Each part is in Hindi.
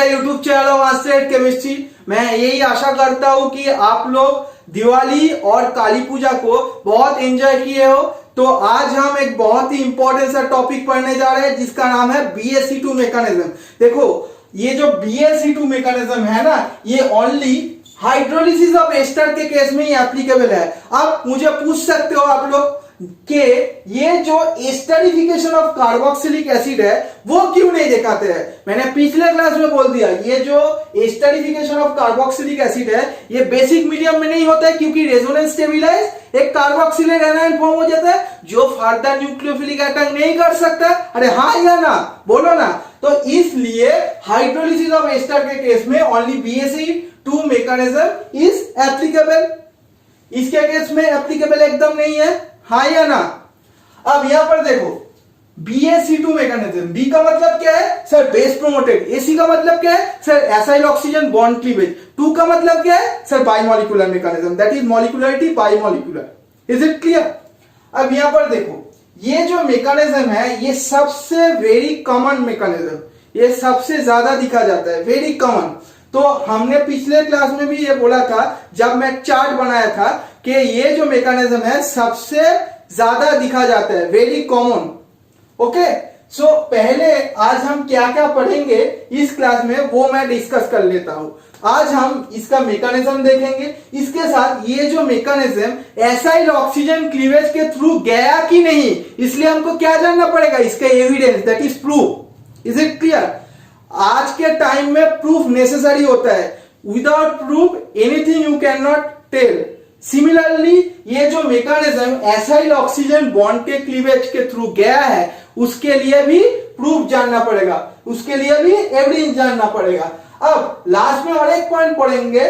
मेरा यूट्यूब चैनल मास्टर केमिस्ट्री। मैं यही आशा करता हूं कि आप लोग दिवाली और काली पूजा को बहुत एंजॉय किए हो। तो आज हम एक बहुत ही इंपॉर्टेंट सा टॉपिक पढ़ने जा रहे हैं जिसका नाम है BSE2 मैकेनिज्म। देखो ये जो BSE2 मैकेनिज्म है ना, ये ओनली हाइड्रोलिसिस ऑफ एस्टर के केस में ही एप्लीकेबल है। अब मुझे पूछ सकते हो आप लोग कि ये जो एस्टरिफिकेशन ऑफ कार्बोक्सिलिक एसिड है वो क्यों नहीं दिखाते हैं। मैंने पिछले क्लास में बोल दिया, ये जो एस्टरिफिकेशन ऑफ कार्बोक्सिलिक एसिड है ये बेसिक मीडियम में नहीं होता है, क्योंकि रेजोनेंस स्टेबिलाइज एक कार्बोक्सिलेट एनायन फॉर्म हो जाता है जो फर्दर न्यूक्लियोफिलिक अटैक नहीं कर सकता। अरे हाँ या ना, बोलो ना। तो इसलिए हाइड्रोलिसिस ऑफ एस्टर के केस में only BSE2 mechanism is applicable. इसके केस में एप्लीकेबल एकदम नहीं है, हाँ या ना। अब यहां पर देखो BSE2 मैकेनिज्म, B का मतलब क्या है सर, बेस प्रोमोटेड। AC का मतलब क्या है sir, acyl oxygen bond cleavage. 2 का मतलब क्या है sir, bimolecular mechanism, that is molecularity bimolecular. Is it clear. अब यहां पर देखो ये जो मैकेनिज्म है ये सबसे वेरी कॉमन मैकेनिज्म, ये सबसे ज्यादा दिखा जाता है, वेरी कॉमन। तो हमने पिछले क्लास में भी ये बोला था जब मैं चार्ट बनाया था कि ये जो मैकेनिज्म है सबसे ज्यादा दिखा जाता है, वेरी कॉमन। ओके, सो पहले आज हम क्या क्या पढ़ेंगे इस क्लास में वो मैं डिस्कस कर लेता हूं। आज हम इसका मैकेनिज्म देखेंगे, इसके साथ ये जो मैकेनिज्म एसाइल ऑक्सीजन क्लीवेज के थ्रू गया कि नहीं, इसलिए हमको क्या जानना पड़ेगा, इसका evidence, that is proof. Is it clear. आज के टाइम में प्रूफ नेसेसरी होता है, without proof anything you can not tell. Similarly ये जो मैकेनिज्म एसाइल ऑक्सीजन बॉन्ड के क्लीवेज के थ्रू गया है उसके लिए भी प्रूफ जानना पड़ेगा, उसके लिए भी एविडेंस जानना पड़ेगा। अब लास्ट में और एक पॉइंट पढ़ेंगे,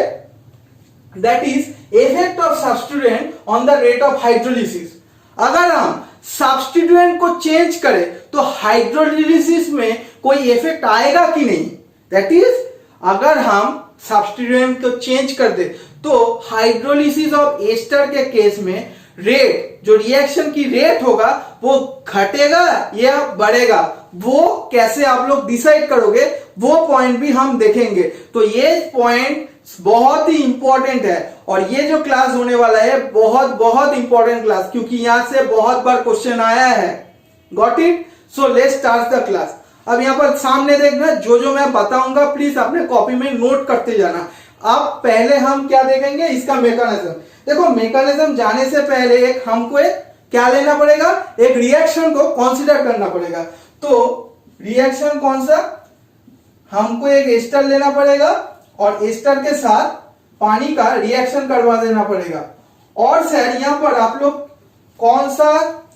that is effect of substituent on the rate of hydrolysis. अगर हम सब्स्टिट्यूएंट को चेंज करें तो हाइड्रोलिसिस में कोई इफेक्ट आएगा कि नहीं। दैट इज अगर हम सब्स्टिट्यूएंट को चेंज कर दे तो हाइड्रोलिसिस ऑफ एस्टर के केस में रेट, जो रिएक्शन की रेट होगा वो घटेगा या बढ़ेगा, वो कैसे आप लोग डिसाइड करोगे वो पॉइंट भी हम देखेंगे। तो ये पॉइंट बहुत ही इंपॉर्टेंट है और ये जो क्लास होने वाला है बहुत बहुत इंपॉर्टेंट क्लास, क्योंकि यहां से बहुत बार क्वेश्चन आया है। Got it. So let's start the class. अब यहां पर सामने देखना, जो जो मैं बताऊंगा प्लीज अपने कॉपी में नोट करते जाना। अब पहले हम क्या देखेंगे, इसका मैकेनिज्म। देखो मैकेनिज्म जाने से पहले एक हमको एक क्या लेना पड़ेगा, एक रिएक्शन को कंसीडर करना पड़ेगा। तो रिएक्शन कौन सा, हमको एक एस्टर लेना पड़ेगा और एस्टर के साथ पानी का रिएक्शन करवा देना पड़ेगा। और सर यहां पर आप लोग कौन सा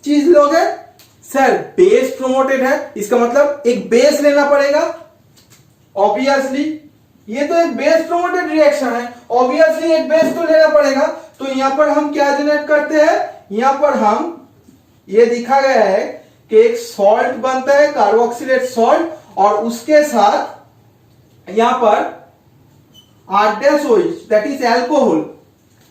चीज लोगे सर, बेस प्रोमोटेड है, इसका मतलब एक बेस लेना पड़ेगा। ऑब्वियसली ये तो एक बेस प्रोमोटेड रिएक्शन है, ऑब्वियसली एक बेस तो लेना पड़ेगा। तो यहां पर हम क्या जनरेट करते हैं, यहां पर हम ये दिखा गया है कि एक सॉल्ट बनता है, कार्बोक्सिलेट सॉल्ट, और उसके साथ यहां पर R-OH, that is alcohol.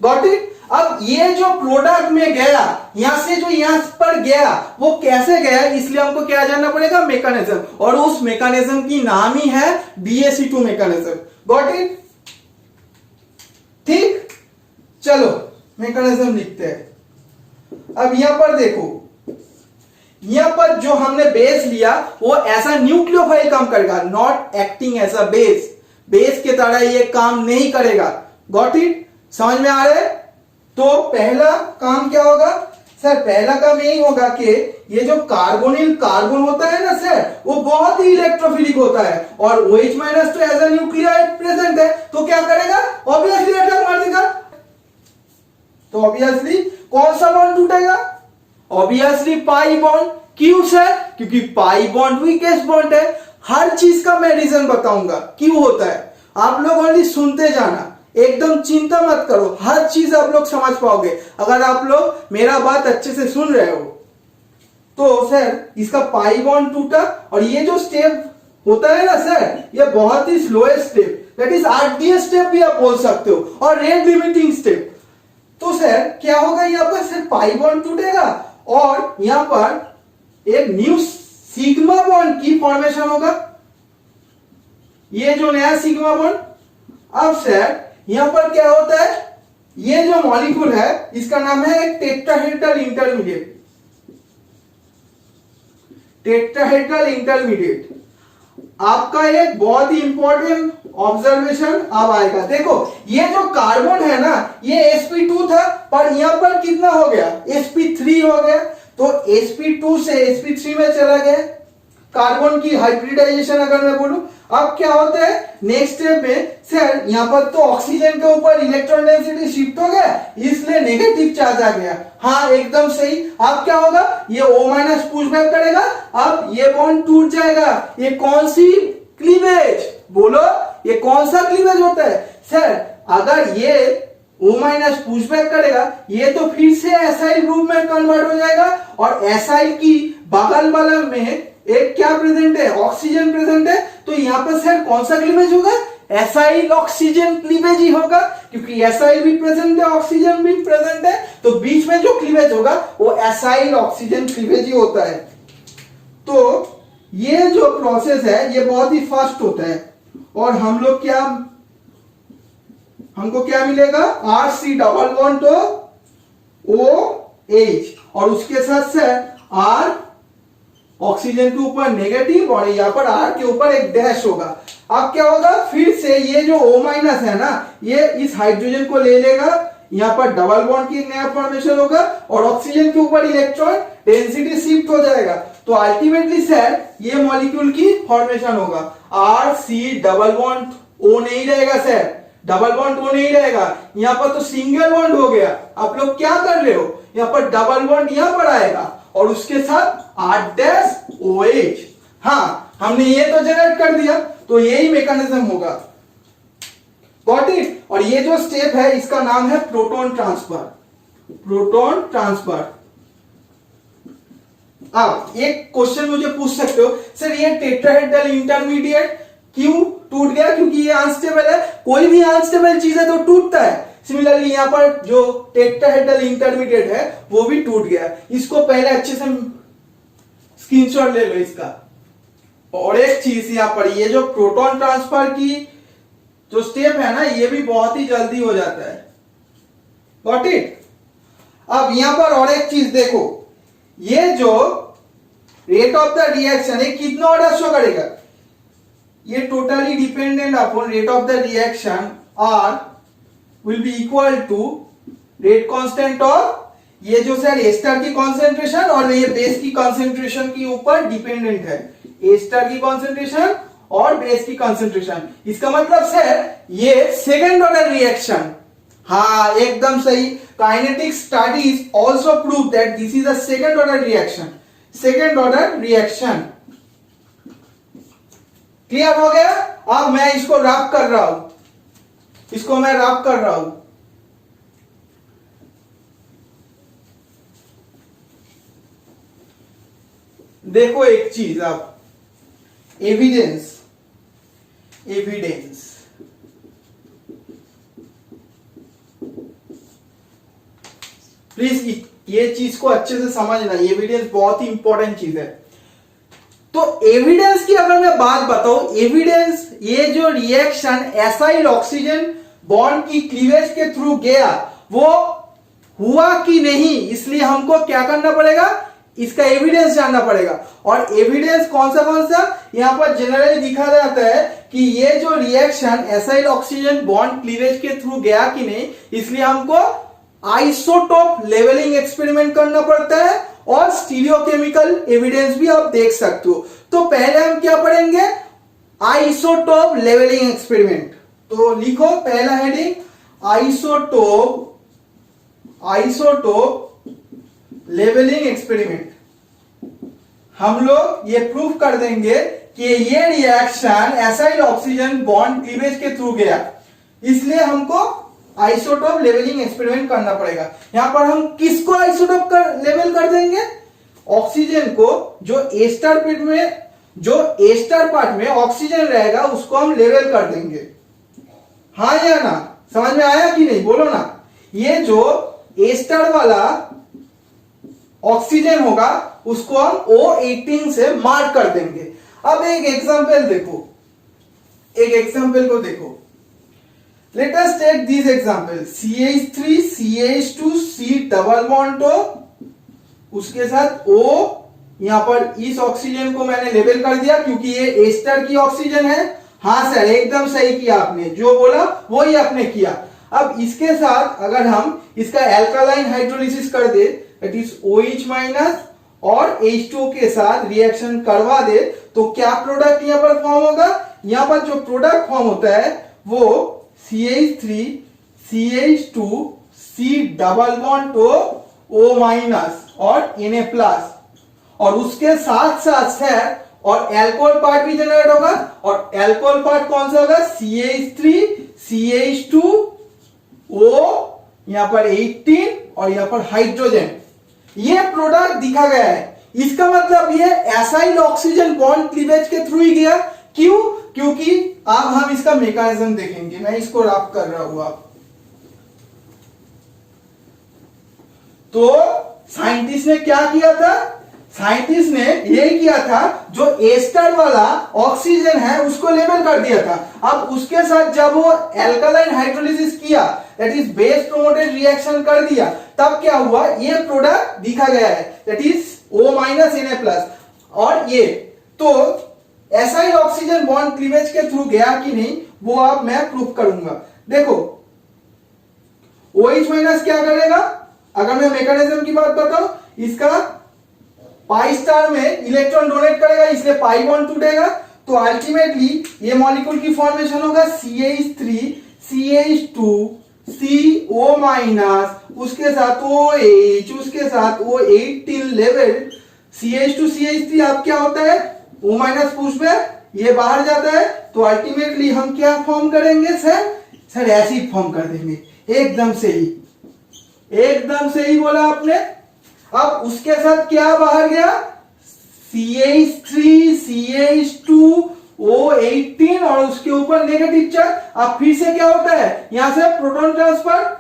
Got it. अब ये जो प्रोडक्ट में गया, यहां से जो यहां पर गया वो कैसे गया, इसलिए हमको क्या जानना पड़ेगा, मैकेनिज्म। और उस मैकेनिज्म की नाम ही है BSE2 मैकेनिज्म। Got it. ठीक, चलो मैकेनिज्म लिखते हैं। अब यहां पर देखो, यहां पर जो हमने बेस लिया वो ऐसा न्यूक्लियोफाइल काम करेगा, not acting as a base. Base के तरह ये काम नहीं करेगा। गॉट इट, समझ में आ रहा है। तो पहला काम क्या होगा सर, पहला काम यही होगा कि ये जो कार्बोनिल कार्बन होता है ना सर, वो बहुत ही इलेक्ट्रोफिलिक होता है और OH- तो एज अ न्यूक्लियोटाइड प्रेजेंट है, तो क्या करेगा, ऑब्वियसली अटैक मार देगा। तो ऑब्वियसली कौन सा बॉन्ड टूटेगा, ऑब्वियसली पाई बॉन्ड। क्यों सर, क्योंकि पाई बॉन्ड वीकेस्ट बॉन्ड है। हर चीज का मैं रीजन बताऊंगा क्यों होता है, आप लोग ओनली सुनते जाना, एकदम चिंता मत करो, हर चीज आप लोग समझ पाओगे अगर आप लोग मेरा बात अच्छे से सुन रहे हो। तो सर इसका पाई बॉन्ड टूटा, और ये जो स्टेप होता है ना सर, ये बहुत ही slowest step, that is RDS step भी आप बोल सकते हो, और रेट लिमिटिंग स्टेप। तो सर क्या होगा, यहां पर सर पाई बॉन्ड टूटेगा और यहां पर एक न्यू सिग्मा बॉन्ड की फॉर्मेशन होगा। ये जो नया सिग्मा बॉन्ड। अब सर यहां पर क्या होता है, ये जो मॉलिक्यूल है इसका नाम है एक टेट्राहेड्रल इंटरमीडिएट। टेट्राहेड्रल इंटरमीडिएट आपका एक बहुत ही इंपॉर्टेंट ऑब्जर्वेशन अब आएगा। देखो ये जो कार्बन है ना, ये sp2 था, पर यहां पर कितना हो गया, sp3 हो गया। तो sp2 से sp3 में चला गया कार्बन की हाइब्रिडाइजेशन। अगर मैं बोलूं अब क्या होता है नेक्स्ट स्टेप में, सर यहां पर तो ऑक्सीजन के ऊपर इलेक्ट्रॉन डेंसिटी शिफ्ट हो गया, इसलिए नेगेटिव चार्ज आ गया। हाँ एकदम सही। अब क्या होगा, ये O- पुश बैक करेगा, अब ये बॉन्ड टूट जाएगा। ये कौन सी क्लीवेज, बोलो ये कौन सा क्लीवेज होता है सर? अगर ये O- पुश बैक करेगा, ये तो फिर से एसाइल ग्रुप में कन्वर्ट हो जाएगा, और एसाइल की बगल वाला में एक क्या प्रेजेंट है, ऑक्सीजन प्रेजेंट है। तो यहां पर सर कौन सा क्लीवेज होगा, एसाइल ऑक्सीजन क्लीवेज ही होगा, क्योंकि एसाइल भी प्रेजेंट है, ऑक्सीजन भी प्रेजेंट है, तो बीच में जो क्लीवेज होगा वो एसाइल ऑक्सीजन क्लीवेज ही होता है। तो ये जो प्रोसेस है ये बहुत ही फास्ट होता है, और हम लोग क्या, हमको क्या मिलेगा, RC डबल बॉन्ड तो OH, और उसके साथ से R ऑक्सीजन के ऊपर नेगेटिव, और यहाँ पर R के ऊपर एक डैश होगा। अब क्या होगा, फिर से ये जो O- है ना, ये इस हाइड्रोजन को ले लेगा, यहाँ पर डबल बॉन्ड की नया फॉर्मेशन होगा, और ऑक्सीजन के ऊपर इलेक्ट्रॉन डेंसिटी शिफ्ट हो जाएगा। तो अल्टीमेटली सर ये मॉलिक्यूल की फॉर्मेशन होगा। RC डबल बॉन्ड O नहीं रहेगा सर, डबल बॉन्ड O नहीं रहेगा, यहाँ पर तो सिंगल बॉन्ड हो गया। आप लोग क्या कर रहे हो, यहाँ पर डबल बॉन्ड यहाँ पर आएगा, और उसके साथ R-OH। हाँ हमने ये तो जनरेट कर दिया, तो यही मैकेनिज्म होगा। Got it. और ये जो स्टेप है इसका नाम है प्रोटॉन ट्रांसफर। Proton transfer. अब एक क्वेश्चन मुझे पूछ सकते हो, सर ये टेट्राहेड्रल इंटरमीडिएट क्यों टूट गया? क्योंकि ये अनस्टेबल है। कोई भी अनस्टेबल चीज है तो टूटता है। सिमिलरली यहां पर जो टेट्राहेड्रल इंटरमीडिएट है वो भी टूट गया। इसको पहले अच्छे से स्क्रीनशॉट ले लो इसका। और एक चीज यहां पर, ये जो प्रोटॉन ट्रांसफर की जो स्टेप है ना, ये भी बहुत ही जल्दी हो जाता है। Got it. अब यहां पर और एक चीज देखो, ये जो रेट ऑफ द रिएक्शन है कितना ऑर्डर शो करेगा, ये totally dependent upon rate of the reaction r will be equal to rate constant of, ये जो सर ए स्टार की कॉन्सेंट्रेशन और ये बेस की कॉन्सेंट्रेशन के ऊपर डिपेंडेंट है। ए स्टार की कॉन्सेंट्रेशन और बेस की कॉन्सेंट्रेशन। इसका मतलब सर ये सेकेंड ऑर्डर रिएक्शन। हाँ एकदम सही। Kinetic studies also prove that this is a second order reaction. Second order reaction. Clear हो गया। अब मैं इसको रैप कर रहा हूं, इसको मैं रैप कर रहा हूं। देखो एक चीज, आप एविडेंस, एविडेंस प्लीज ये चीज को अच्छे से समझना। एविडेंस बहुत ही इंपॉर्टेंट चीज है। तो एविडेंस की अगर मैं बात बताऊं, एविडेंस ये जो रिएक्शन एसाइल ऑक्सीजन बॉन्ड की क्लीवेज के थ्रू गया वो हुआ कि नहीं, इसलिए हमको क्या करना पड़ेगा, इसका एविडेंस जानना पड़ेगा। और एविडेंस कौन सा यहां पर जनरली दिखा जाता है कि ये जो reaction acyl oxygen bond cleavage के थ्रू गया कि नहीं, इसलिए हमको आइसोटोप लेवलिंग एक्सपेरिमेंट करना पड़ता है, और स्टीरियोकेमिकल एविडेंस भी आप देख सकते हो। तो पहले हम क्या पढ़ेंगे, आइसोटोप लेवलिंग एक्सपेरिमेंट। तो लिखो पहला heading isotope, isotope labelling experiment. हम लोग ये प्रूफ कर देंगे कि ये reaction acyl oxygen bond cleavage के थ्रू गया, इसलिए हमको आइसोटोप लेवलिंग एक्सपेरिमेंट करना पड़ेगा। यहां पर हम किसको आइसोटोप लेवल कर देंगे, ऑक्सीजन को। जो ए स्टार पार्ट में, जो ए स्टार पार्ट में ऑक्सीजन रहेगा उसको हम लेवल कर देंगे। हाँ या ना, समझ में आया कि नहीं, बोलो ना। ये जो ए स्टार वाला ऑक्सीजन होगा उसको हम O18 से मार्क कर देंगे। अब एक एग्जांपल देखो, एक एग्जांपल को देखो, let us take this example CH3 CH2 C double bond O, उसके साथ O, यहां पर इस ऑक्सीजन को मैंने लेबल कर दिया क्योंकि ये एस्टर की ऑक्सीजन है। हाँ सर, एकदम सही किया आपने, जो बोला वो ही आपने किया। अब इसके साथ अगर हम इसका एल्कालाइन हाइड्रोलिसिस कर दे, दैट इज OH माइनस और H2O के साथ रिएक्शन करवा दे, तो क्या प्रोडक्ट यहां पर फॉर्म होगा? यहां पर जो प्रोडक्ट फॉर्म होता है वो CH3 CH2 C double bond O minus और Na प्लस, और उसके साथ साथ है और एल्कोहल पार्ट भी जनरेट होगा, और एल्कोहल पार्ट कौन सा होगा? CH3 CH2 O, यहां पर 18 और यहां पर हाइड्रोजन। ये प्रोडक्ट दिखा गया है, इसका मतलब ये एसाइल ऑक्सीजन बॉन्ड क्लीवेज के थ्रू ही गया। क्यों? क्योंकि अब हम इसका मैकेनिज्म देखेंगे। मैं इसको रब कर रहा हूं आप, तो साइंटिस्ट ने क्या किया था? साइंटिस्ट ने यही किया था, जो एस्टर वाला ऑक्सीजन है उसको लेबल कर दिया था। अब उसके साथ जब वो एल्कालाइन हाइड्रोलिसिस किया, that is base promoted reaction कर दिया, तब क्या हुआ? ये प्रोडक्ट दिखा गया है, that is O minus Na plus. और ये तो एसाइल ऑक्सीजन बॉन्ड क्लीवेज के थ्रू गया कि नहीं, वो अब मैं प्रूव करूंगा। देखो OH माइनस क्या करेगा? अगर मैं मैकेनिज्म की बात बताऊं, इसका पाई स्टार में इलेक्ट्रॉन डोनेट करेगा, इसलिए पाई बॉन्ड टूटेगा, तो अल्टीमेटली ये मॉलिक्यूल की फॉर्मेशन होगा CH3 CH2 CO माइनस, उसके साथ OH, उसके साथ O18 लेवल CH2 CH3 अब क्या होता है? O माइनस पुश में ये बाहर जाता है, तो अल्टीमेटली हम क्या फॉर्म करेंगे सर? सर एसिड फॉर्म कर देंगे। एकदम सही, एकदम सही बोला आपने। अब उसके साथ क्या बाहर गया? CH3 CH2 O18 और उसके ऊपर नेगेटिव चार्ज। अब फिर से क्या होता है? यहां से proton transfer.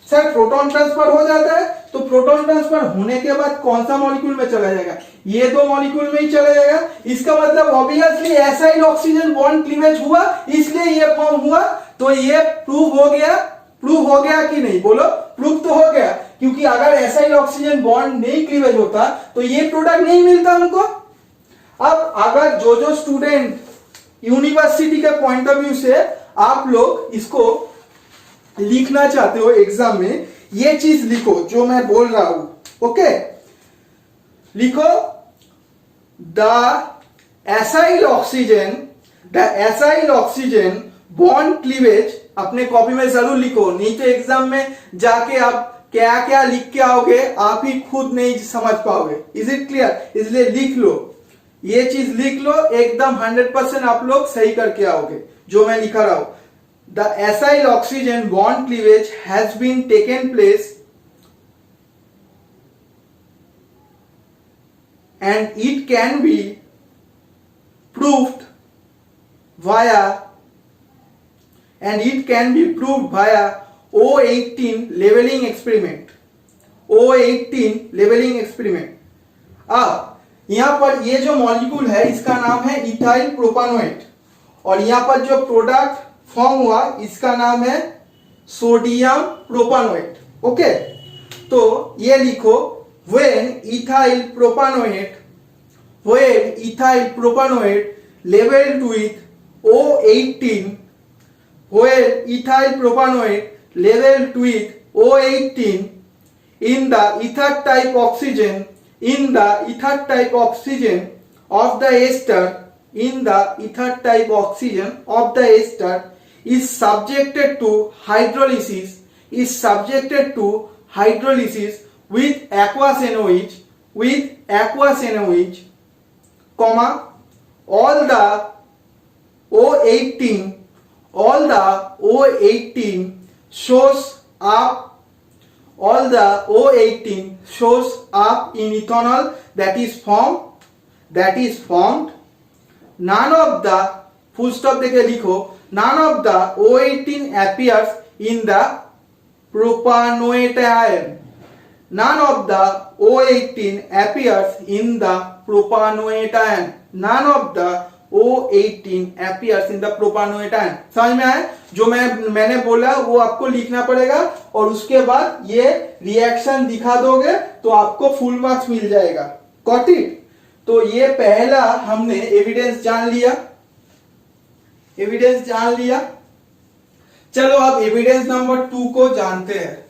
Sir proton transfer हो जाता है, तो प्रोटॉन ट्रांसफर होने के बाद कौन सा मॉलिक्यूल में चला जाएगा? ये दो मॉलिक्यूल में ही चला जाएगा। इसका मतलब obviously acyl oxygen bond cleavage हुआ, इसलिए ये फॉर्म हुआ। तो ये प्रूव हो गया। प्रूव हो गया कि नहीं? बोलो, प्रूव तो हो गया, क्योंकि अगर एसाइल ऑक्सीजन बॉन्ड नहीं क्लीवेज होता तो ये प्रोडक्ट नहीं मिलता हमको। अब अगर जो स्टूडेंट यूनिवर्सिटी के पॉइंट ऑफ व्यू से आप लोग इसको लिखना चाहते हो एग्जाम में, ये चीज लिखो जो मैं बोल रहा हूं। ओके, लिखो the acyl oxygen bond cleavage. अपने कॉपी में जरूर लिखो, नहीं तो एग्जाम में जाके आप क्या क्या लिख के आओगे, आप ही खुद नहीं समझ पाओगे। Is it clear? इसलिए लिख लो, ये चीज लिख लो, एकदम 100% आप लोग सही करके आओगे जो मैं लिखा रहा हूं। The acyl oxygen bond cleavage has been taken place and it can be proved via O18 leveling experiment। अब यहां पर ये जो मॉलिक्यूल है इसका नाम है इथाइल प्रोपानोएट, और यहां पर जो प्रोडक्ट फॉर्म हुआ इसका नाम है सोडियम प्रोपानोएट। ओके, तो ये लिखो when ethyl propanoate labeled with O18 in the ether type oxygen of the ester is subjected to hydrolysis with aqueous NOH, comma, all the O18 shows up in ethanol that is formed. None of the full stop देके लिखो, none of the O18 appears in the propanoate ion. None of the O18 appears in the propanoate ion. None of the O18 appears in the propanoate ion। समझ में आया? जो मैंने बोला वो आपको लिखना पड़ेगा और उसके बाद ये रिएक्शन दिखा दोगे तो आपको फुल मार्क्स मिल जाएगा। Got it? तो ये पहला हमने एविडेंस जान लिया, एविडेंस जान लिया। चलो अब एविडेंस नंबर 2 को जानते हैं।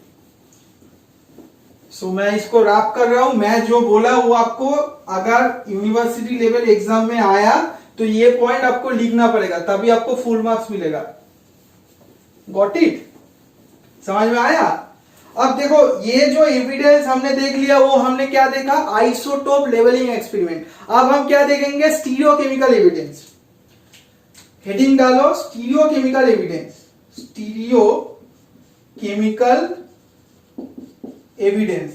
सो मैं इसको रैप कर रहा हूं। मैं जो बोला वो आपको अगर यूनिवर्सिटी लेवल एग्जाम में आया तो ये पॉइंट आपको लिखना पड़ेगा, तभी आपको फुल मार्क्स मिलेगा। Got it? समझ में आया? अब देखो ये जो एविडेंस हमने देख लिया वो हमने क्या देखा? Isotope labelling experiment. अब हम क्या देखेंगे? Stereochemical evidence. हेडिंग डालो स्टीरियोकेमिकल एविडेंस, स्टीरियोकेमिकल एविडेंस।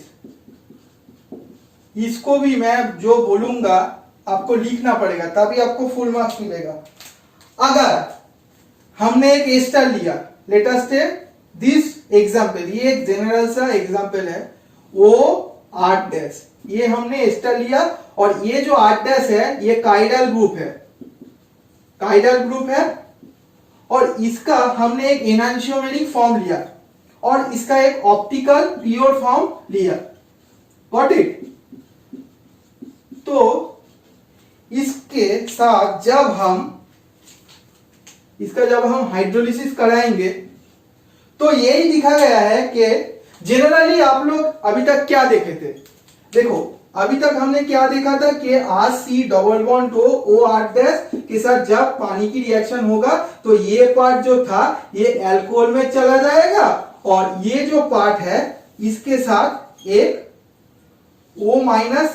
इसको भी मैं जो बोलूंगा आपको लिखना पड़ेगा, तभी आपको फुल मार्क्स मिलेगा। अगर हमने एक एस्टर लिया, let us take this example, ये एक जनरल सा एग्जांपल है, O8 ये हमने एस्टर लिया और ये जो 8 है ये काइरल ग्रुप है, काइरल ग्रुप है और इसका हमने एक एनांशियोमेरिक फॉर्म लिया और इसका एक ऑप्टिकल प्योर फॉर्म लिया। Got it? तो इसके साथ जब हम हाइड्रोलिसिस कराएंगे तो यही दिखा गया है कि जनरली आप लोग अभी तक क्या देखे थे? देखो अभी तक हमने क्या देखा था कि RC डबल बॉन्ड O8 के साथ जब पानी की रिएक्शन होगा तो ये पार्ट जो था ये अल्कोहल में चला जाएगा और ये जो पार्ट है इसके साथ एक O- Na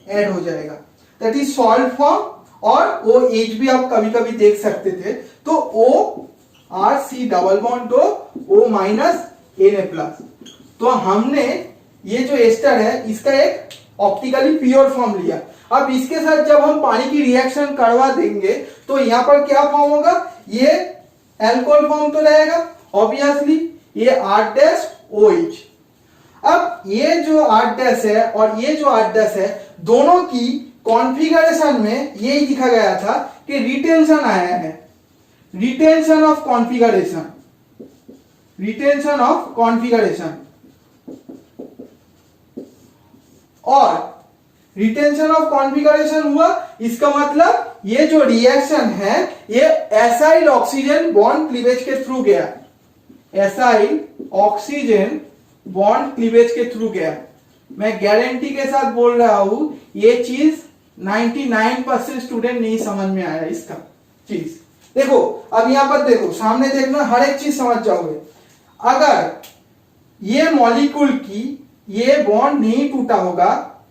ऐड हो जाएगा, दैट इज सॉल्ट फॉर्म। और OH भी आप कभी कभी देख सकते थे। तो ORC double bond O- Na+। तो हमने ये जो एस्टर है इसका एक ऑप्टिकली प्योर फॉर्म लिया। अब इसके साथ जब हम पानी की रिएक्शन करवा देंगे तो यहां पर क्या फॉर्म होगा? ये अल्कोहल फॉर्म तो रहेगा ऑब्वियसली, ये 8OH। अब ये जो 8 है और ये जो 8 है दोनों की कॉन्फ़िगरेशन में यही दिखा गया था कि रिटेंशन आया है, retention of configuration, retention of configuration. और रिटेंशन ऑफ कॉन्फ़िगरेशन हुआ, इसका मतलब ये जो रिएक्शन है ये एसाइल ऑक्सीजन बॉन्ड क्लीवेज के थ्रू गया, एसाइल ऑक्सीजन बॉन्ड क्लीवेज के थ्रू गया। मैं गारंटी के साथ बोल रहा हूं ये चीज 99% स्टूडेंट नहीं समझ में आया इसका चीज। देखो अब यहां पर देखो, सामने देखना, हर एक चीज समझ जाओगे। अगर ये मॉलिक्यूल की ये बॉन्ड नहीं टूटा होगा,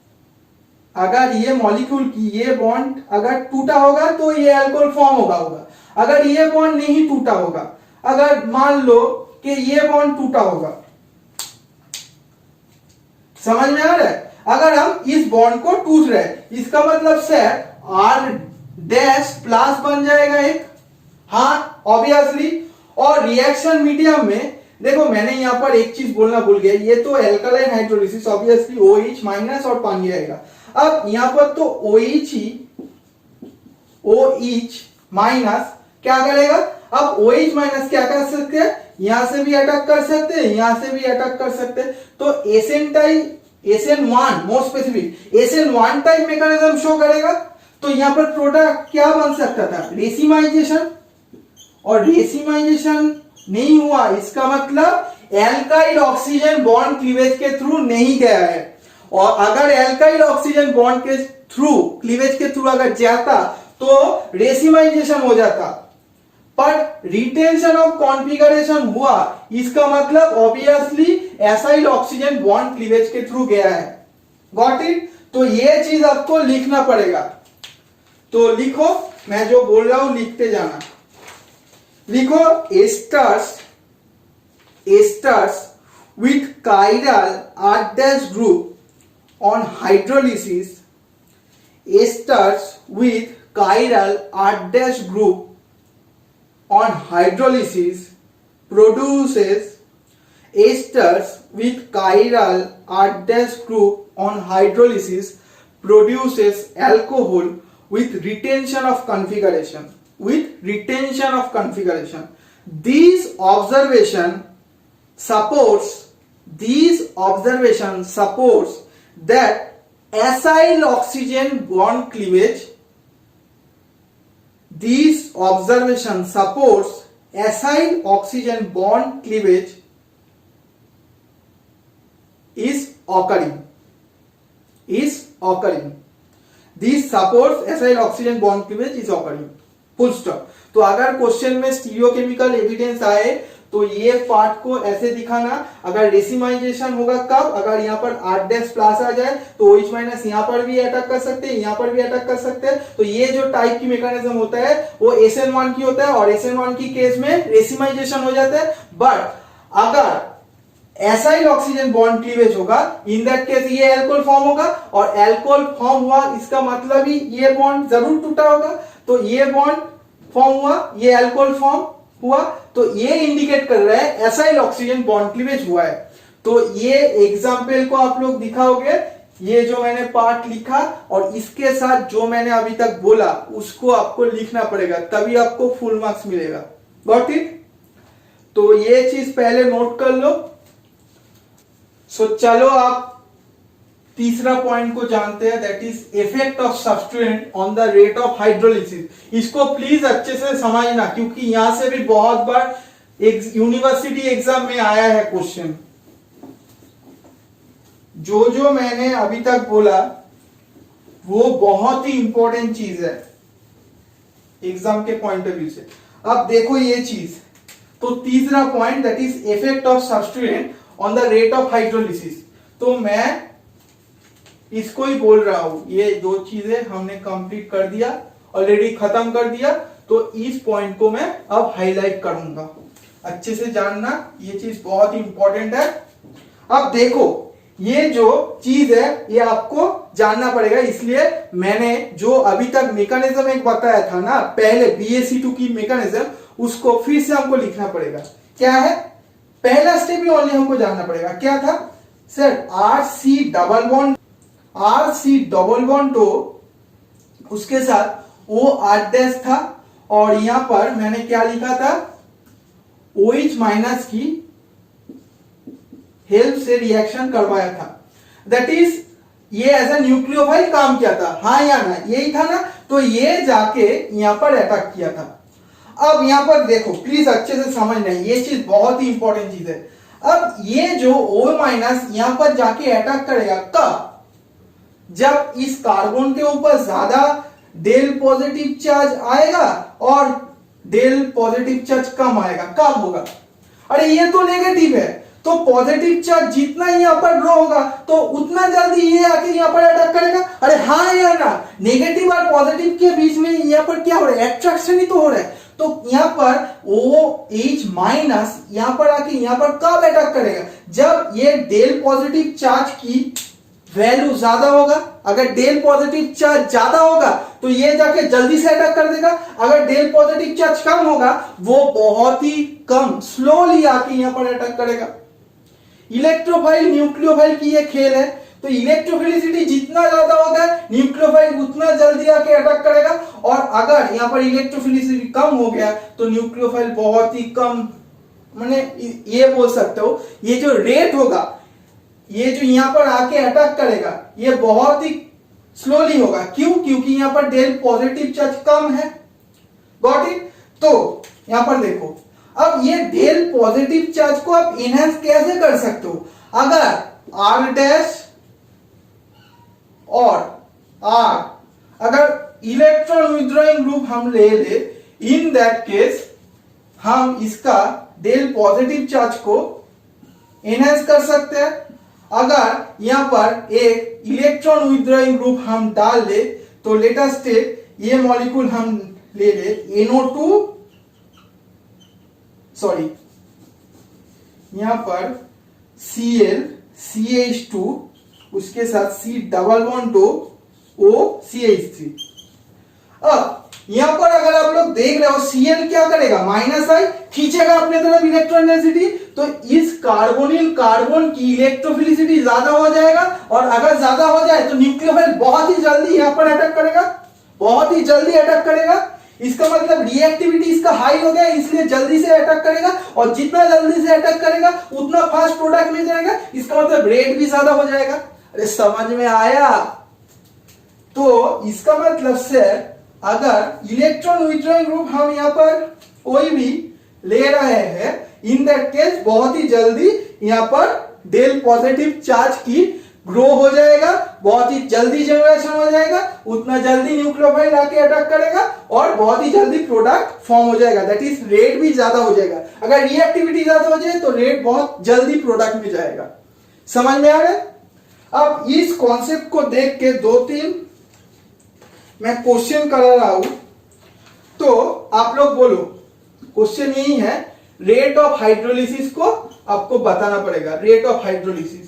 अगर ये मॉलिक्यूल की ये बॉन्ड अगर टूटा होगा तो ये अल्कोहल फॉर्म होगा। अगर ये बॉन्ड नहीं टूटा होगा, अगर मान लो कि ये बॉन्ड टूटा होगा, समझ में आ रहा है? अगर हम इस बॉन्ड को टूट रहे इसका मतलब से R' बन जाएगा एक, हाँ ऑब्वियसली। और रिएक्शन मीडियम में देखो मैंने यहां पर एक चीज बोलना भूल गया, ये तो एल्कालाइन हाइड्रोलिसिस ऑब्वियसली OH- और पानी रहेगा। अब यहां पर तो OH- क्या करेगा? अब OH- क्या कर सकते हैं? यहां से भी अटैक कर सकते हैं, यहां से भी अटैक कर सकते हैं। तो SN1 more specific SN1 type mechanism show करेगा। तो यहां पर प्रोडक्ट क्या बन सकता था? रेसिमाइजेशन। और रेसिमाइजेशन नहीं हुआ, इसका मतलब एल्काइल ऑक्सीजन बॉन्ड क्लीवेज के थ्रू नहीं गया है। और अगर एल्काइल ऑक्सीजन बॉन्ड के थ्रू क्लीवेज के थ्रू अगर जाता तो रेसिमाइजेशन हो जाता, पर रिटेंशन ऑफ कॉन्फ़िगरेशन हुआ, इसका मतलब obviously acyl oxygen bond cleavage के थ्रू गया है। Got it? तो ये चीज आपको लिखना पड़ेगा। तो लिखो, मैं जो बोल रहा हूं लिखते जाना। लिखो esters with chiral R' group on hydrolysis, esters with chiral R' group on hydrolysis produces esters with chiral R' group on hydrolysis produces alcohol with retention of configuration. With retention of configuration. These observation supports that acyl oxygen bond cleavage. These observation supports acyl oxygen bond cleavage is occurring. This supports acyl oxygen bond cleavage is occurring. Full stop. तो अगर क्वेश्चन में स्टीरियोकेमिकल एविडेंस आए तो ये पार्ट को ऐसे दिखाना. अगर रेसिमाइजेशन होगा कब, अगर यहाँ पर R' प्लस आ जाए तो OH माइनस यहाँ पर भी अटैक कर सकते हैं, यहाँ पर भी अटैक कर सकते हैं. तो ये जो टाइप की मैकेनिज्म होता है वो SN1 की होता है और SN1 की केस में रेसिमाइजेशन हो जाता है. बट अगर एसाइल ऑक्सीजन बॉन्ड क्लीवेज होगा, इन दैट केस ये एल्कोहल फॉर्म होगा और एल्कोहल फॉर्म हुआ इसका मतलब ही ये बॉन्ड जरूर टूटा होगा. तो ये बॉन्ड फॉर्म हुआ, ये अल्कोहल फॉर्म हुआ, तो ये इंडिकेट कर रहा है एसाइल ऑक्सीजन बॉन्ड क्लीवेज हुआ है. तो ये एग्जांपल को आप लोग दिखाओगे, ये जो मैंने पार्ट लिखा और इसके साथ जो मैंने अभी तक बोला उसको आपको लिखना पड़ेगा, तभी आपको फुल मार्क्स मिलेगा. Got it? तो ये चीज पहले नोट कर लो. सो चलो आप तीसरा पॉइंट को जानते हैं, that is effect of substituent on the rate of hydrolysis. इसको प्लीज अच्छे से समझना क्योंकि यहां से भी बहुत बार यूनिवर्सिटी एग्जाम में आया है क्वेश्चन. जो मैंने अभी तक बोला वो बहुत ही इंपॉर्टेंट चीज है एग्जाम के पॉइंट ऑफ व्यू से. अब देखो ये चीज, तो तीसरा point that is effect of substituent on the rate of hydrolysis. तो मैं इसको ही बोल रहा हूं. ये दो चीजें हमने कंप्लीट कर दिया, ऑलरेडी खत्म कर दिया. तो इस पॉइंट को मैं अब हाईलाइट करूंगा. अच्छे से जानना, ये चीज बहुत ही इंपॉर्टेंट है. अब देखो ये जो चीज है ये आपको जानना पड़ेगा, इसलिए मैंने जो अभी तक मैकेनिज्म एक बताया था ना पहले BaC2 की मैकेनिज्म, उसको फिर से हमको लिखना पड़ेगा. क्या है? पहला स्टेप ही ओनली हमको जानना पड़ेगा. क्या था सर? RC डबल बॉन्ड तो उसके साथ OR' था और यहां पर मैंने क्या लिखा था? OH माइनस की हेल्प से रिएक्शन करवाया था. दैट इज ये एज ए न्यूक्लियोफाइल काम किया था. हाँ या ना? यही था ना? तो ये जाके यहां पर अटैक किया था. अब यहां पर देखो प्लीज अच्छे से समझना, ये चीज बहुत ही इंपॉर्टेंट चीज है. अब ये जो O माइनस यहां पर जाके अटैक करेगा कब? जब इस कार्बन के ऊपर ज्यादा डेल पॉजिटिव चार्ज आएगा और डेल पॉजिटिव चार्ज कम आएगा. कब होगा? अरे ये तो नेगेटिव है, तो पॉजिटिव चार्ज जितना यहां पर ड्रॉ होगा तो उतना जल्दी ये आके यहां पर अटैक करेगा. अरे हाँ या ना? नेगेटिव और पॉजिटिव के बीच में यहां पर क्या हो रहा है? एट्रैक्शन ही तो हो रहा है. तो यहां पर OH माइनस यहां पर आके यहां पर कब अटैक करेगा? जब ये डेल पॉजिटिव चार्ज की वैल्यू ज्यादा होगा. अगर डेल पॉजिटिव चार्ज ज्यादा होगा तो ये जाके जल्दी से अटैक कर देगा. अगर डेल पॉजिटिव चार्ज कम होगा वो बहुत ही कम स्लोली आके यहां पर अटैक करेगा. इलेक्ट्रोफाइल न्यूक्लियोफाइल की ये खेल है. तो इलेक्ट्रोफिलिसिटी जितना ज्यादा होगा न्यूक्लियोफाइल उतना जल्दी आके अटैक करेगा. और अगर यहां पर इलेक्ट्रोफिलिसिटी कम हो गया तो न्यूक्लियोफाइल बहुत ही कम, माने ये बोल सकते हो ये जो रेट होगा, ये जो यहां पर आके अटैक करेगा ये बहुत ही स्लोली होगा. क्यों? क्योंकि यहां पर डेल पॉजिटिव चार्ज कम है. Got it? तो यहां पर देखो, अब ये डेल पॉजिटिव चार्ज को आप इनहेंस कैसे कर सकते हो? अगर R' और R अगर इलेक्ट्रॉन विथड्रॉइंग ग्रुप हम ले ले, इन दैट केस हम इसका डेल पॉजिटिव चार्ज को एनहांस कर सकते हैं. अगर यहां पर एक इलेक्ट्रॉन विथड्रॉइंग ग्रुप हम डाल ले तो लेट अस टेक ये मॉलिक्यूल हम ले ले NO2, सॉरी यहां पर Cl CH2 उसके साथ C double bond O CH3. अब यहां पर अगर आप लोग देख रहे हो Cl क्या करेगा? माइनस आई खींचेगा अपने तरफ इलेक्ट्रॉन डेंसिटी. तो इस कार्बोनिल कार्बन की इलेक्ट्रोफिलिसिटी ज्यादा हो जाएगा और अगर ज्यादा हो जाए तो न्यूक्लियोफाइल बहुत ही जल्दी यहां पर अटैक करेगा. बहुत ही जल्दी अटैक करेगा। इसका मतलब रिएक्टिविटी इसका हाई हो गया, इसलिए जल्दी से अटैक करेगा, और जितना जल्दी से अटैक करेगा उतना फास्ट प्रोडक्ट मिल जाएगा। इसका मतलब रेट भी ज्यादा हो जाएगा। अरे समझ में आया? तो इसका मतलब से अगर इलेक्ट्रॉन विथड्रॉइंग ग्रुप हम यहाँ पर कोई भी ले रहे हैं, इन दैट केस बहुत ही जल्दी यहाँ पर डेल पॉजिटिव चार्ज की ग्रो हो जाएगा, बहुत ही जल्दी जनरेशन हो जाएगा, उतना जल्दी न्यूक्लियोफाइल आके अटैक करेगा और बहुत ही जल्दी प्रोडक्ट फॉर्म हो जाएगा। दैट इज रेट भी ज्यादा हो जाएगा। अगर रिएक्टिविटी ज्यादा हो जाए तो रेट बहुत जल्दी प्रोडक्ट में जाएगा। समझ में आ रहा है? अब इस कॉन्सेप्ट को देख के 2-3 मैं क्वेश्चन कर रहा हूं, तो आप लोग बोलो। क्वेश्चन यही है, रेट ऑफ हाइड्रोलिसिस को आपको बताना पड़ेगा। रेट ऑफ हाइड्रोलिसिस,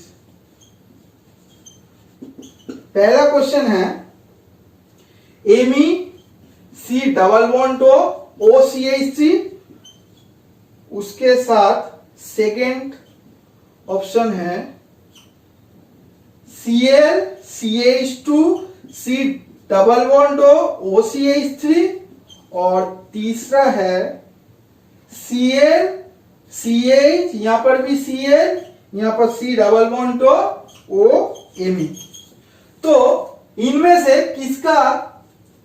पहला क्वेश्चन है MEC डबल बॉन्ड OCH3, उसके साथ सेकेंड ऑप्शन है Cl CH2 C double bond OCH3, और तीसरा है Cl CH, यहां पर भी Cl, यहां पर C डबल बॉन्ड OMe। तो इनमें से किसका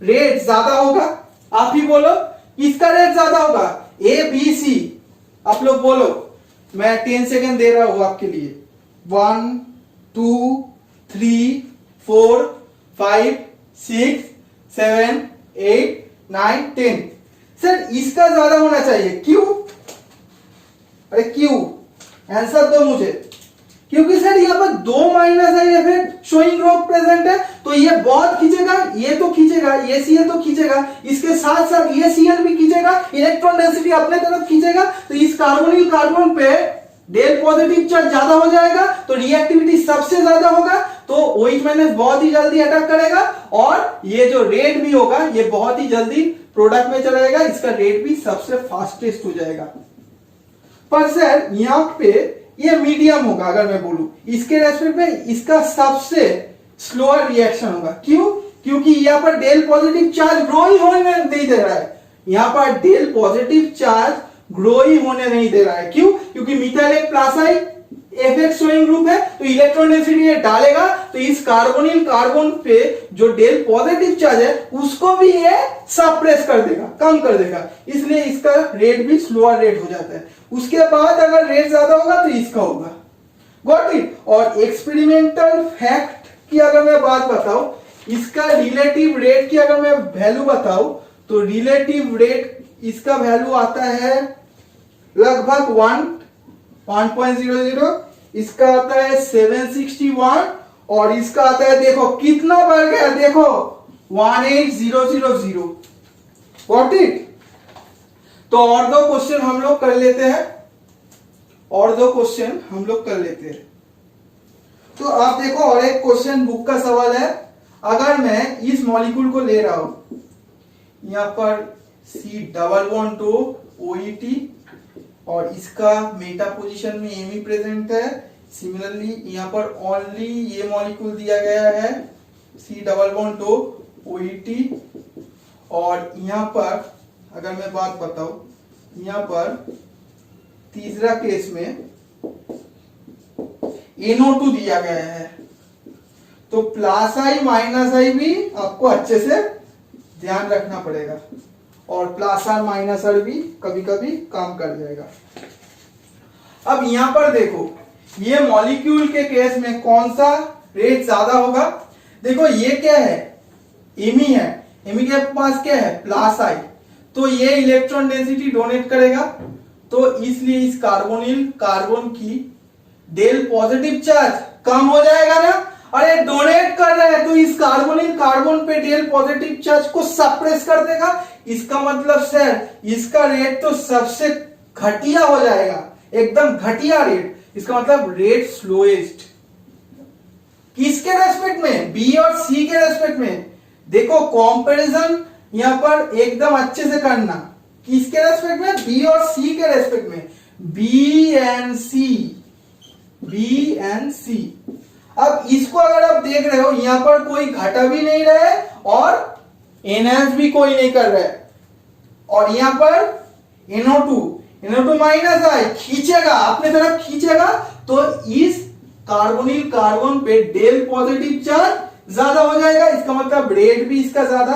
रेट ज्यादा होगा? आप ही बोलो, किसका रेट ज्यादा होगा? ABC। आप लोग बोलो, मैं 10 सेकेंड दे रहा हूं आपके लिए। 1 2 3 4 5 6 7 8 9 10। सर इसका ज्यादा होना चाहिए, क्यों? अरे क्यों? आंसर दो मुझे। क्योंकि सर यहाँ पर 2 माइनस है इफेक्ट शोइंग ग्रुप प्रेजेंट है, तो ये बहुत खींचेगा, ये तो खींचेगा, ये Cl तो खींचेगा, इसके साथ साथ ये Cl भी खींचेगा, इलेक्ट्रॉन डेंसिटी अपने तरफ खींचेगा, तो इस कार्बोनिल कार्बन पे डेल पॉजिटिव चार्ज ज्यादा हो जाएगा, तो रिएक्टिविटी सबसे ज्यादा होगा, तो OH माइनस बहुत ही जल्दी अटैक करेगा, और ये जो रेट भी होगा ये बहुत ही जल्दी प्रोडक्ट में चला जाएगा, इसका रेट भी सबसे फास्टेस्ट हो जाएगा। पर सर यहाँ पे ये मीडियम होगा। अगर मैं बोलूं इसके रेस्पेक्ट में इसका सबसे स्लोअर रिएक्शन होगा। क्यों? क्योंकि यहाँ पर डेल पॉजिटिव चार्ज ग्रो ही होने नहीं दे रहा है। यहाँ पर डेल पॉजिटिव चार्ज ग्रो ही होने नहीं दे रहा है। क्यों? क्योंकि मिथाइल एक प्लासाइड एफेक्ट शोइंग ग्रुप है, तो इलेक्ट्रॉन डेंसिटी ये डालेगा, तो इस कार्बोनिल कार्बन पे जो डेल पॉजिटिव चार्ज है उसको भी ये सप्रेस कर देगा, कम कर देगा, इसलिए इसका रेट भी स्लोअर रेट हो जाता है। उसके बाद अगर रेट ज्यादा होगा तो इसका होगा। Got it? और एक्सपेरिमेंटल फैक्ट की अगर मैं बात बताऊं, इसका रिलेटिव रेट की अगर मैं वैल्यू बताऊं, तो रिलेटिव रेट इसका वैल्यू आता है लगभग 1.00, इसका आता है 761, और इसका आता है, देखो कितना बढ़ गया, देखो 18000। Got it? तो और 2 क्वेश्चन हम लोग कर लेते हैं, तो आप देखो, और एक क्वेश्चन बुक का सवाल है। अगर मैं इस मॉलिक्यूल को ले रहा हूं, यहां पर C डबल बॉन्ड OET, और इसका मेटा पोजीशन में Me प्रेजेंट है। सिमिलरली यहाँ पर ओनली ये मॉलिक्यूल दिया गया है C डबल बॉन्ड OET, और यहाँ पर अगर मैं बात बताऊं, यहाँ पर तीसरा केस में NO2 दिया गया है, तो प्लस आई माइनस आई भी आपको अच्छे से ध्यान रखना पड़ेगा, और प्लस आर माइनस आर भी कभी कभी काम कर जाएगा। अब यहां पर देखो, ये मॉलिक्यूल के केस में कौन सा रेट ज्यादा होगा? देखो ये क्या है, एमी है, एमी के पास क्या है, प्लस आई, तो ये इलेक्ट्रॉन डेंसिटी डोनेट करेगा, तो इसलिए इस कार्बोनिल कार्बन की डेल पॉजिटिव चार्ज कम हो जाएगा ना। अरे डोनेट कर रहा है तो इस कार्बोनिल कार्बन पे डेल पॉजिटिव चार्ज को सप्रेस कर देगा। इसका मतलब सर इसका रेट तो सबसे घटिया हो जाएगा, एकदम घटिया रेट। इसका मतलब रेट स्लोएस्ट। किसके रेस्पेक्ट में? बी और सी के रेस्पेक्ट में। देखो कंपैरिजन यहां पर एकदम अच्छे से करना। किसके रेस्पेक्ट में? बी और सी के रेस्पेक्ट में। B and C, B and C. अब इसको अगर आप देख रहे हो, यहां पर कोई घटा भी नहीं रहा है और एनहांस भी कोई नहीं कर रहा है। और यहां पर NO2 माइनस आई, खींचेगा अपने तरफ, खींचेगा तो इस कार्बोनिल कार्बन पे डेल पॉजिटिव चार्ज ज्यादा हो जाएगा, इसका मतलब रेट भी इसका ज्यादा,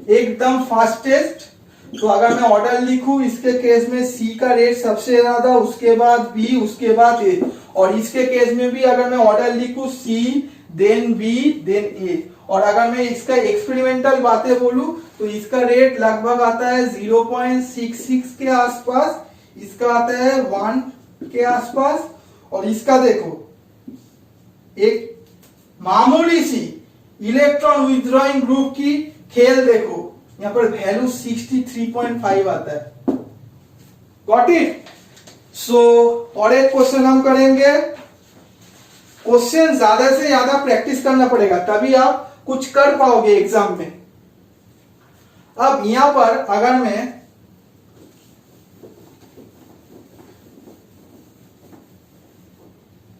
एकदम फास्टेस्ट। तो अगर मैं ऑर्डर लिखूं इसके केस में सी का रेट सबसे ज्यादा, उसके बाद बी, उसके बाद ए, और इसके केस में भी अगर मैं ऑर्डर लिखूं सी देन बी देन ए, और अगर मैं इसका एक्सपेरिमेंटल बातें बोलूं तो इसका रेट लगभग आता है 0.66 के आसपास, इसका आता है 1 के आसपास, और इसका देखो एक मामूली सी इलेक्ट्रॉन विथड्रॉइंग ग्रुप की खेल देखो, यहां पर वैल्यू 63.5 आता है। Got it? सो और एक क्वेश्चन हम करेंगे। क्वेश्चन ज्यादा से ज्यादा प्रैक्टिस करना पड़ेगा, तभी आप कुछ कर पाओगे एग्जाम में। अब यहां पर अगर मैं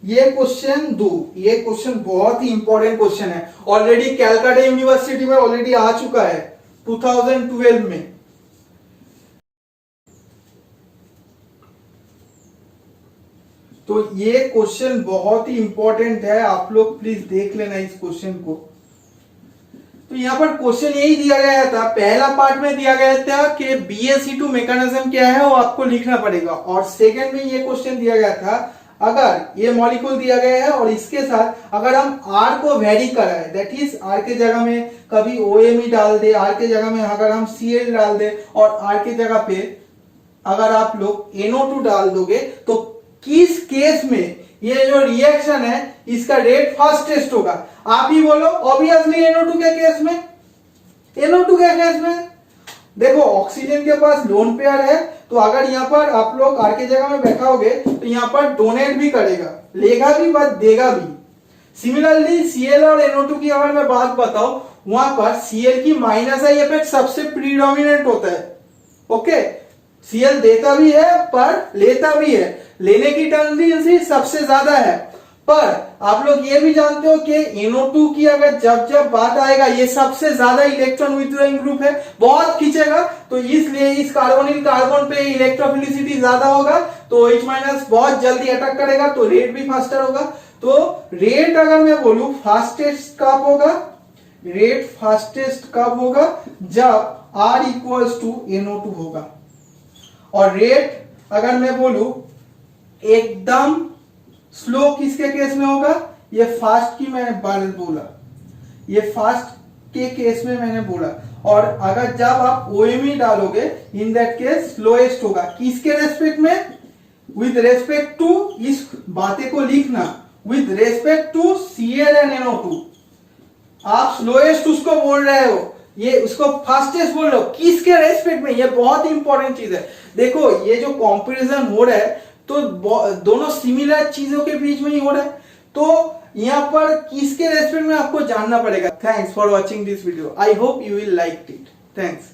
ये क्वेश्चन दो, ये क्वेश्चन बहुत ही इंपॉर्टेंट क्वेश्चन है, ऑलरेडी कैलकाटा यूनिवर्सिटी में ऑलरेडी आ चुका है 2012 में। तो ये क्वेश्चन बहुत ही इंपॉर्टेंट है, आप लोग प्लीज देख लेना इस क्वेश्चन को। तो यहां पर क्वेश्चन यही दिया गया था, पहला पार्ट में दिया गया था कि BaC2 मैकेनिज्म क्या है वो आपको लिखना पड़ेगा, और सेकंड में ये क्वेश्चन दिया गया था अगर ये मॉलिक्यूल दिया गया है और इसके साथ अगर हम R को वेरी कराए, दैट इज R के जगह में कभी OMe डाल दे, R के जगह में अगर हम Cl डाल दे, और R के जगह पे अगर आप लोग NO2 डाल दोगे, तो किस केस में ये जो रिएक्शन है इसका रेट फास्टेस्ट होगा? आप ही बोलो। ऑब्वियसली NO2 के केस में, NO2 के केस में देखो ऑक्सीजन के पास लोन पेयर है, तो अगर यहाँ पर आप लोग R के जगह में बैठाओगे तो यहाँ पर डोनेट भी करेगा, लेगा भी बट देगा भी। सिमिलरली Cl और NO2 की अगर मैं बात बताऊं, वहां पर Cl की माइनस आई इफेक्ट सबसे प्रीडोमिनेंट होता है। ओके, Cl देता भी है पर लेता भी है, लेने की टेंडेंसी सबसे ज्यादा है। पर आप लोग ये भी जानते हो कि NO2 की अगर जब जब बात आएगा, ये सबसे ज्यादा इलेक्ट्रॉन विथड्रॉइंग ग्रुप है, बहुत खींचेगा, तो इसलिए इस कार्बोनिल कार्बन पे इलेक्ट्रोफिलिसिटी ज्यादा होगा, तो H- बहुत जल्दी अटैक करेगा, तो रेट भी फास्टर होगा। तो रेट अगर मैं बोलूं फास्टेस्ट कब होगा, रेट फास्टेस्ट कब होगा? जब R इक्वल्स टू NO2 होगा। और रेट अगर मैं बोलूं एकदम स्लो किसके केस में होगा? ये फास्ट की मैंने बारे बोला, ये फास्ट के केस में मैंने बोला। और अगर जब आप OMe डालोगे, इन दैट केस स्लोएस्ट होगा। किसके रेस्पेक्ट में? विद रेस्पेक्ट टू, इस बातें को लिखना, with respect to Cl and NO2। आप स्लोएस्ट उसको बोल रहे हो, ये उसको फास्टेस्ट बोल रहे हो, किसके रेस्पेक्ट में? ये बहुत इंपॉर्टेंट चीज है। देखो ये जो कंपैरिजन हो रहा है तो दोनों सिमिलर चीजों के बीच में ही हो रहा है, तो यहां पर किसके रेस्पेक्ट में आपको जानना पड़ेगा। Thanks for watching this video, I hope you will like it. Thanks.